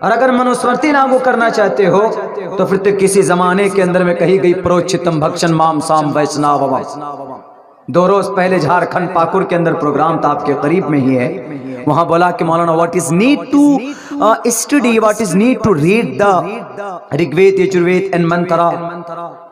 और अगर मनुस्मृति लागू करना चाहते हो तो फिर तो किसी जमाने के अंदर में कही गई प्रोचितम भक्षण माम साम वैष्णव। 2 रोज पहले झारखंड पाकुड़ के अंदर प्रोग्राम था, आपके करीब में ही है, वहां बोला कि Maulana what is need to study, what is need to read the Rigveda Yajurveda and mantra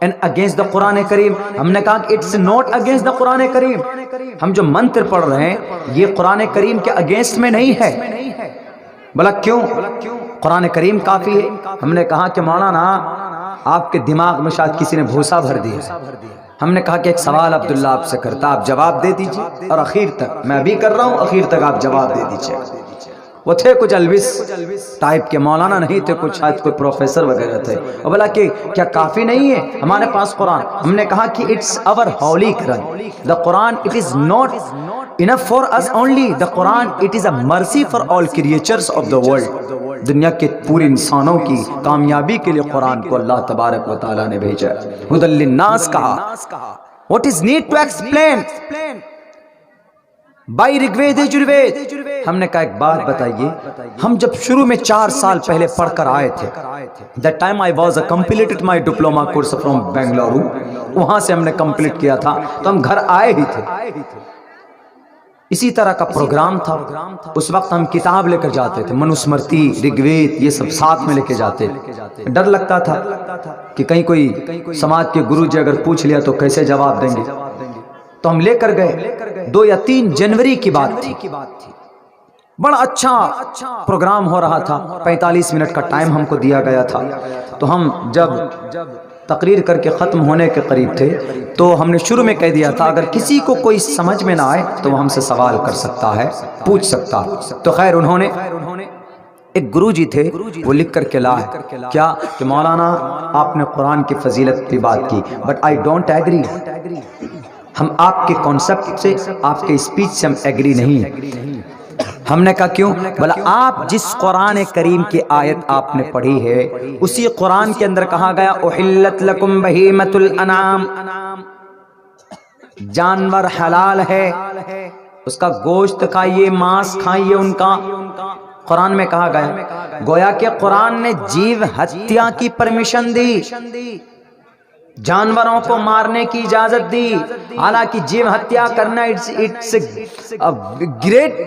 and against the Quran करीम। हमने कहा कि it's not against the Quran करीम, हम जो मंत्र पढ़ रहे हैं ये कुरान करीम के अगेंस्ट में नहीं है। बोला क्यों? कुरान करीम काफी है। हमने कहा कि मौलाना आपके दिमाग में शायद किसी ने भूसा भर दिया। हमने कहा कि एक सवाल अब्दुल्ला आपसे करता, आप जवाब दे दीजिए, और आखिर तक मैं भी कर रहा हूं, आखिर तक आप जवाब दे दीजिए। वो थे कुछ अलविस टाइप के, मौलाना नहीं थे, कुछ शायद कोई प्रोफेसर वगैरह थे। और बोला कि क्या काफी नहीं है हमारे पास कुरान? हमने कहा कि it's our Holi Quran, the Quran it is not enough for us only, the Quran it is a mercy for all creatures of the world. दुनिया के पूरे इंसानों की कामयाबी के लिए कुरान को अल्लाह तबारक व तआला ने भेजा। हुदल लिन्नास कहा, what is need to explain by Rigveda Yajurveda. हमने कहा एक बात बताइए, हम जब शुरू में 4 साल पहले पढ़कर आए थे, that time I was completed my diploma course from Bengaluru, वहां से हमने कंप्लीट किया था, तो हम घर आए ही थे। इसी तरह का प्रोग्राम था। उस वक्त हम किताब लेकर जाते थे, मनुस्मृति ऋग्वेद ये सब साथ में लेके जाते। डर लगता था कि कहीं कोई समाज के गुरुजी अगर पूछ लिया तो कैसे जवाब देंगे, तो हम लेकर गए। 2 या 3 जनवरी की बात थी, बड़ा अच्छा प्रोग्राम हो रहा था, 45 मिनट का टाइम हमको दिया गया था। तो हम जब तकरीर करके ख़त्म होने के करीब थे तो हमने शुरू में कह दिया था अगर किसी को कोई समझ में ना आए तो वो हमसे सवाल कर सकता है, पूछ सकता है। तो खैर उन्होंने एक गुरुजी थे, वो लिख करके लाए क्या कि मौलाना आपने कुरान की फजीलत की बात की, बट आई डोंट एग्री। हम आपके कॉन्सेप्ट से, आपके स्पीच से हम एग्री नहीं। हमने कहा क्यों? बोला आप जिस कुरान करीम की आयत आपने पढ़ी है उसी कुरान के अंदर कहा गया उहिल्लत लकुम बहीमतुल अनाम, जानवर हलाल है, उसका गोश्त खाइए, मांस खाइए उनका, कुरान में कहा गया। गोया के कुरान ने जीव हत्या की परमिशन दी, जानवरों को मारने की इजाजत दी। हालांकि जीव हत्या करना इट्स ग्रेट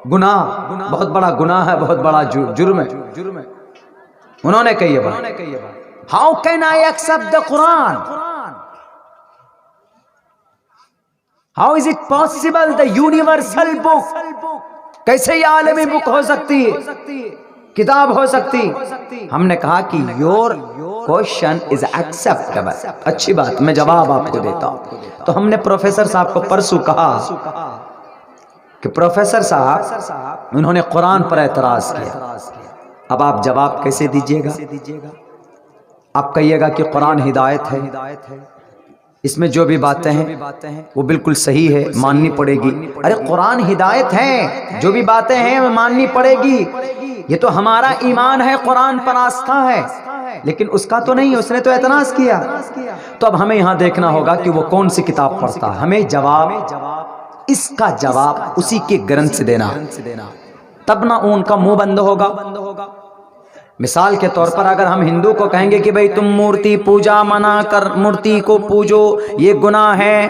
गुनाह, बहुत बड़ा गुनाह है, बहुत बड़ा जुर्म है। उन्होंने कही है how can I accept the Quran, how is it possible the universal book, कैसे ये आलमी बुक हो सकती है, किताब हो सकती। हमने कहा कि योर क्वेश्चन इज एक्सेप्टेबल, अच्छी बात, मैं जवाब आपको देता हूं। तो हमने प्रोफेसर साहब को परसों कहा कि प्रोफेसर साहब उन्होंने कुरान पर एतराज किया, अब आप जवाब कैसे दीजिएगा? आप कहिएगा कि कुरान हिदायत है, इसमें जो भी बातें हैं वो बिल्कुल सही है, माननी पड़ेगी। अरे कुरान हिदायत है, जो भी बातें हैं वो माननी पड़ेगी, ये तो हमारा ईमान है, कुरान पर आस्था है, लेकिन उसका तो नहीं, उसने तो एतराज किया। तो अब हमें यहाँ देखना होगा कि वो कौन सी किताब पढ़ता है, हमें जवाब, इसका जवाब उसी के ग्रंथ से देना, तब ना उनका मुंह बंद होगा। मिसाल के तौर पर अगर हम हिंदू को कहेंगे कि भाई तुम मूर्ति पूजा मना कर, मूर्ति को पूजो ये गुनाह है,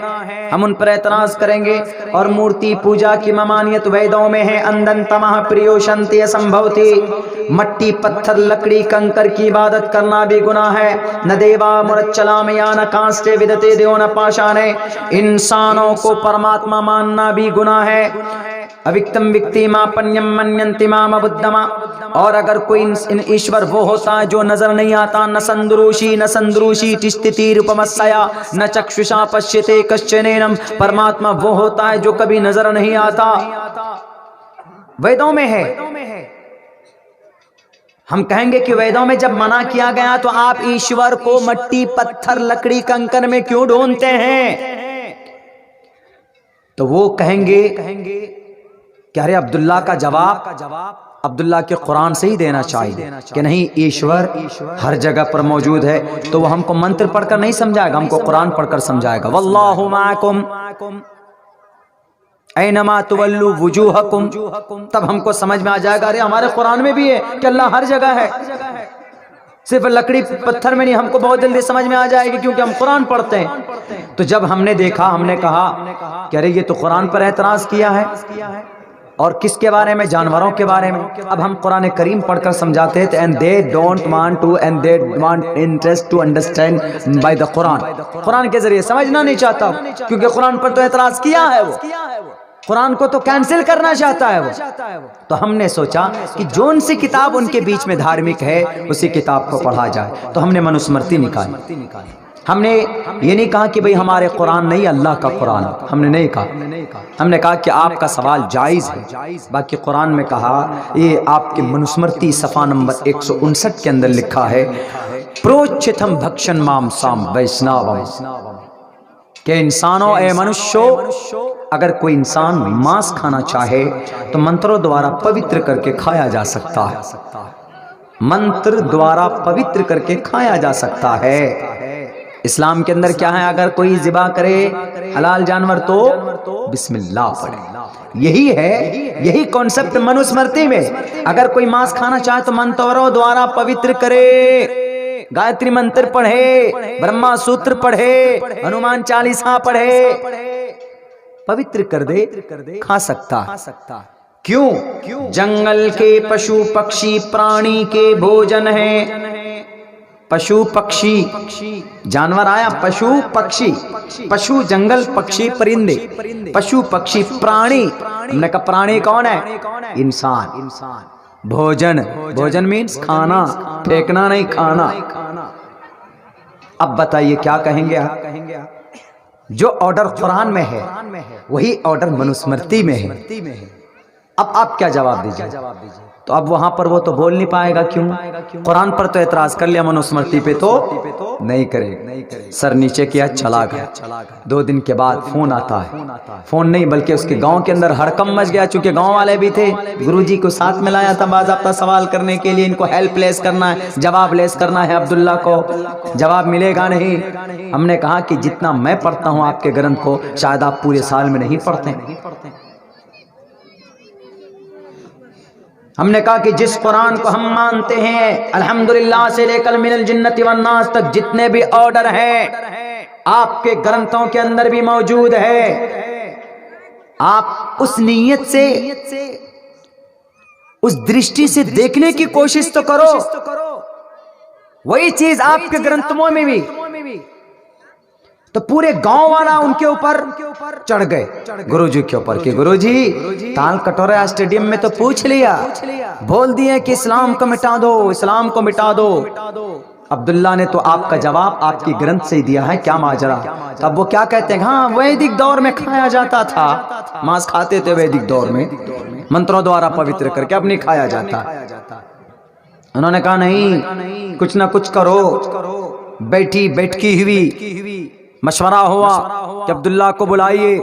हम उन पर एतराज करेंगे। और मूर्ति पूजा की ममानियत वेदों में है, अंदन तमह प्रियोशंति असंभवति, मट्टी पत्थर लकड़ी कंकर की इबादत करना भी गुनाह है। न देवा मुरच्चलाम या न कांस्टे विदते देव न पाषाणे, इंसानों को परमात्मा मानना भी गुनाह है। अविक्तम विक्ति मापन्यम मन्यन्ति माम बुद्धमा, और अगर कोई ईश्वर वो होता है जो नजर नहीं आता, न संदृशी तिष्ठिति रूपमस्या न चक्षुषा पश्यते कश्चनेनम, परमात्मा वो होता है जो कभी नजर नहीं आता, वेदों में है। हम कहेंगे कि वेदों में जब मना किया गया तो आप ईश्वर को मट्टी पत्थर लकड़ी कंकड़ में क्यों ढूंढते हैं? तो वो कहेंगे कि अरे अब्दुल्ला का जवाब अब्दुल्ला के कुरान से ही देना चाहिए कि नहीं, ईश्वर हर जगह पर मौजूद है। तो वो हमको मंत्र पढ़कर नहीं समझाएगा, हमको कुरान पढ़कर समझाएगा। वल्लाहु माअकुम, ऐनमा तुवल्लु वुजूहकुम, तब हमको समझ में आ जाएगा अरे हमारे कुरान में भी है कि अल्लाह हर जगह है। सिर्फ लकड़ी पत्थर में नहीं, हमको बहुत जल्दी समझ में आ जाएगी क्योंकि हम कुरान पढ़ते हैं। तो जब हमने देखा, हमने कहा कि अरे ये तो कुरान पर एतराज किया है, और किसके बारे में? जानवरों के बारे में। अब हम कुरान करीम पढ़कर समझाते हैं, and they don't want to and they want interest to understand by the Quran. Quran के जरिए समझना नहीं चाहता क्योंकि कुरान पर तो एतराज किया है, वो कुरान को तो कैंसिल करना चाहता है वो। तो हमने सोचा कि जोन सी किताब उनके बीच में धार्मिक है उसी किताब को पढ़ा जाए। तो हमने मनुस्मृति निकाली। हमने ये नहीं कहा कि भाई हमारे कुरान नहीं, अल्लाह का कुरान, हमने नहीं कहा। हमने कहा कि आपका सवाल जायज़ है। बाकी कुरान में कहा, ये आपके मनुस्मृति सफ़ा नंबर 159 के अंदर लिखा है, प्रोच्चितम भक्षण मांसाम वैष्णवम, के इंसानों ए मनुष्यों, अगर कोई इंसान मांस खाना चाहे तो मंत्रों द्वारा पवित्र करके खाया जा सकता है। मंत्र द्वारा पवित्र करके खाया जा सकता है। इस्लाम के अंदर क्या है? अगर कोई ज़िबा करे हलाल जानवर तो बिस्मिल्लाह पढ़े। यही है, यही कॉन्सेप्ट मनुस्मृति में। अगर कोई मांस खाना चाहे तो मंत्रों द्वारा पवित्र करे, गायत्री मंत्र पढ़े, ब्रह्मा सूत्र पढ़े, हनुमान चालीसा पढ़े, पवित्र कर दे, खा सकता। क्यों? जंगल के पशु पक्षी प्राणी के भोजन है। पशु पक्षी, जानवर आया, पशु पक्षी, पशु जंगल, पक्षी परिंदे, पशु पक्षी प्राणी। हमने कहा प्राणी कौन है? इंसान। भोजन, भोजन मीन्स खाना, फेंकना नहीं, खाना। अब बताइए क्या कहेंगे आप? जो ऑर्डर कुरान में है वही ऑर्डर मनुस्मृति में है। अब आप क्या जवाब दीजिए? तो अब वहां पर वो तो बोल नहीं पाएगा। क्यों? कुरान पर तो एतराज कर लिया, मनुस्मृति पे तो नहीं करे। सर नीचे किया, चला गया। 2 दिन के बाद फोन आता है, फोन नहीं बल्कि उसके गांव के अंदर हड़कंप मच गया। चूंकि गांव वाले भी थे, गुरुजी को साथ में लाया था बाज़ाब्ता सवाल करने के लिए, इनको हेल्प लेस करना है, जवाब लेस करना है। अब्दुल्ला को जवाब मिलेगा नहीं। हमने कहा कि जितना मैं पढ़ता हूँ आपके ग्रंथ को, शायद आप पूरे साल में नहीं पढ़ते। हमने कहा कि जिस कुरान को हम मानते हैं, अल्हम्दुलिल्लाह से लेकर मिनल जिन्नति वन्नास तक जितने भी ऑर्डर हैं आपके ग्रंथों के अंदर भी मौजूद है। आप उस नीयत से, उस दृष्टि से देखने की कोशिश तो करो। वही चीज आपके ग्रंथों में भी। तो पूरे गांव वाला उनके ऊपर चढ़ गए, गुरुजी के ऊपर, कि गुरुजी ताल कटोरा स्टेडियम में तो पूछ लिया, बोल दिए कि इस्लाम को मिटा दो, इस्लाम को मिटा दो। अब्दुल्ला ने तो आपका जवाब आपकी ग्रंथ से ही दिया है, क्या माजरा? तब वो क्या कहते हैं? हाँ, वैदिक दौर में खाया जाता था, मांस खाते थे वैदिक दौर में, मंत्रों द्वारा पवित्र करके, अब नहीं खाया जाता। उन्होंने कहा नहीं, कुछ ना कुछ करो। बैठकी हुई, मशवरा हुआ कि अब्दुल्ला को बुलाइए,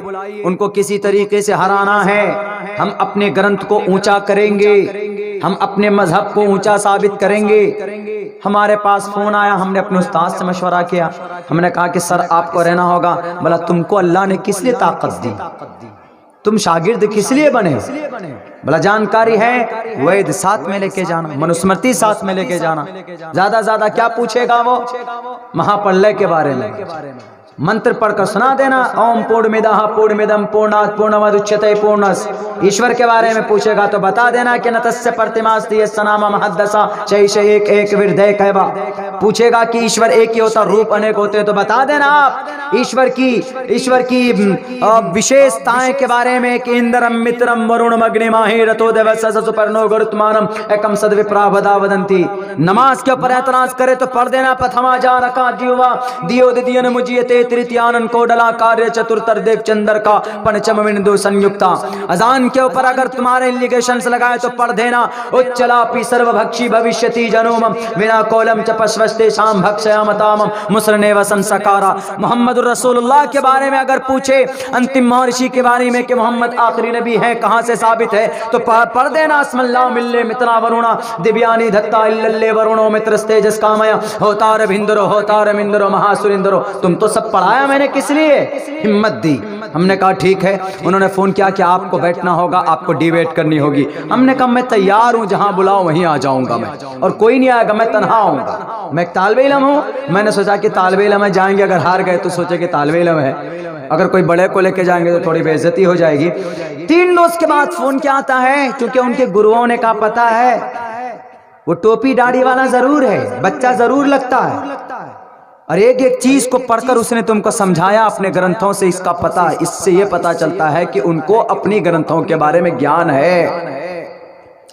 उनको किसी तरीके से हराना है। हम अपने ग्रंथ को ऊंचा करेंगे, हम अपने मजहब को ऊंचा साबित करेंगे। हमारे पास फोन आया, हमने अपने उस्ताद से मशवरा किया। हमने कहा कि सर आपको रहना होगा। बोला तुमको अल्लाह ने किस लिए ताकत दी? तुम शागिर्द किस लिए बने? बोला जानकारी है, वेद साथ में लेके जाना, मनुस्मृति साथ में लेके जाना। ज्यादा क्या पूछेगा वो? महाप्रलय के बारे में मंत्र पढ़कर सुना देना, ओम पूर्णमिदः पूर्णमिदं पूर्णात् पूर्णमुदच्यते पूर्णस्य। ईश्वर के बारे में पूछेगा तो बता देना कि न तस्य प्रतिमास्ति यस्य नाम महद्दशा शैष एक विरधय कहवा। पूछेगा कि ईश्वर एक ही होता, रूप अनेक होते, तो बता देना आप ईश्वर की विशेषताएं के बारे में कि इंद्रम मित्रम वरुणम अग्निमाहि रतो देवस्य सुपर्णो गरुत्मानम एकम सद्विप्रा वदा वदन्ति। नमाज के ऊपर एतराज करे तो पढ़ देना, प्रथमा जा रका दियोवा दियो दिदियन मुजियते तृतीयानन कोडला कार्य चतुर्थर देव चंद्र का पंचम बिंदु संयुक्ता। अजान के ऊपर अगर तुम्हारे इंडिकेशंस लगाए तो पढ़ देना, उच्चलापि सर्वभक्षी भविष्यति जनोम बिना कोलम च पश्वस्ते शाम भक्षयामताम मुसरने वसन सकारा। मोहम्मद रसूलुल्लाह के बारे में अगर पूछे, अंतिम महर्षि के बारे में कि मोहम्मद आखिरी नबी है, कहां से साबित है, तो पढ़ देना अस्मल्लाह मिल्ले मित्रा वरुणा दिव्यानि धत्ता इल्लल्ले वरुणो मित्रस्ते जस्कामया होतार भिंदरो होतार मिंदरो महासुरिंदरो। तुम तो सब पढ़ाया मैंने, किस लिए? हिम्मत दी। हमने कहा ठीक है। उन्होंने फ़ोन किया कि आपको बैठना होगा, आपको डिबेट करनी होगी। हमने कहा मैं तैयार हूँ, जहाँ बुलाओ वहीं आ जाऊँगा मैं, और कोई नहीं आएगा, मैं तनहा आऊँगा। मैं एक तालिबे इल्म हूँ। मैंने सोचा कि तालिबे इल्म है, जाएंगे अगर हार गए तो सोचे कि तालिबे इल्म है, अगर कोई बड़े को लेके जाएंगे तो थोड़ी बेइज्जती हो जाएगी। 3 रोज के बाद फ़ोन क्या आता है, क्योंकि उनके गुरुओं ने कहा पता है वो टोपी दाढ़ी वाला जरूर है, बच्चा जरूर लगता है, और एक एक चीज को पढ़कर उसने तुमको समझाया अपने ग्रंथों से, इसका पता, इससे ये पता चलता है कि उनको अपनी ग्रंथों के बारे में ज्ञान है,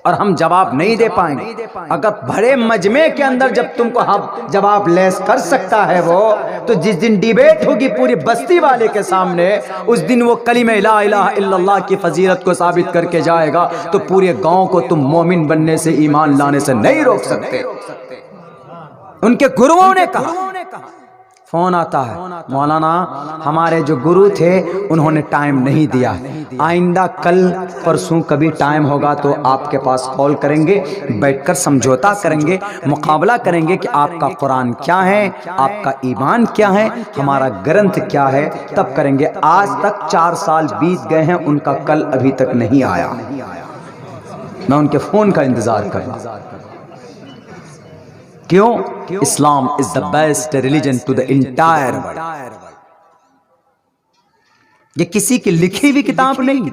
और हम जवाब नहीं दे पाएंगे। अगर बड़े मजमे के अंदर जब तुमको हम जवाब लेस कर सकता है वो, तो जिस दिन डिबेट होगी पूरी बस्ती वाले के सामने, उस दिन वो कलिमे ला इलाहा इल्लल्लाह की फजीलत को साबित करके जाएगा, तो पूरे गांव को तुम मोमिन बनने से, ईमान लाने से नहीं रोक सकते। उनके गुरुओं ने कहा। फोन आता है, मौलाना हमारे जो गुरु थे उन्होंने टाइम नहीं दिया, आइंदा कल परसों कभी टाइम होगा तो आपके पास कॉल करेंगे, बैठकर समझौता करेंगे, मुकाबला करेंगे कि आपका कुरान क्या है, आपका ईमान क्या है, हमारा ग्रंथ क्या है, तब करेंगे। आज तक 4 साल बीत गए हैं, उनका कल अभी तक नहीं आया। मैं उनके फोन का इंतजार कर रहा। क्यों? Islam is the best religion to the entire world. ये किसी की लिखी हुई किताब नहीं,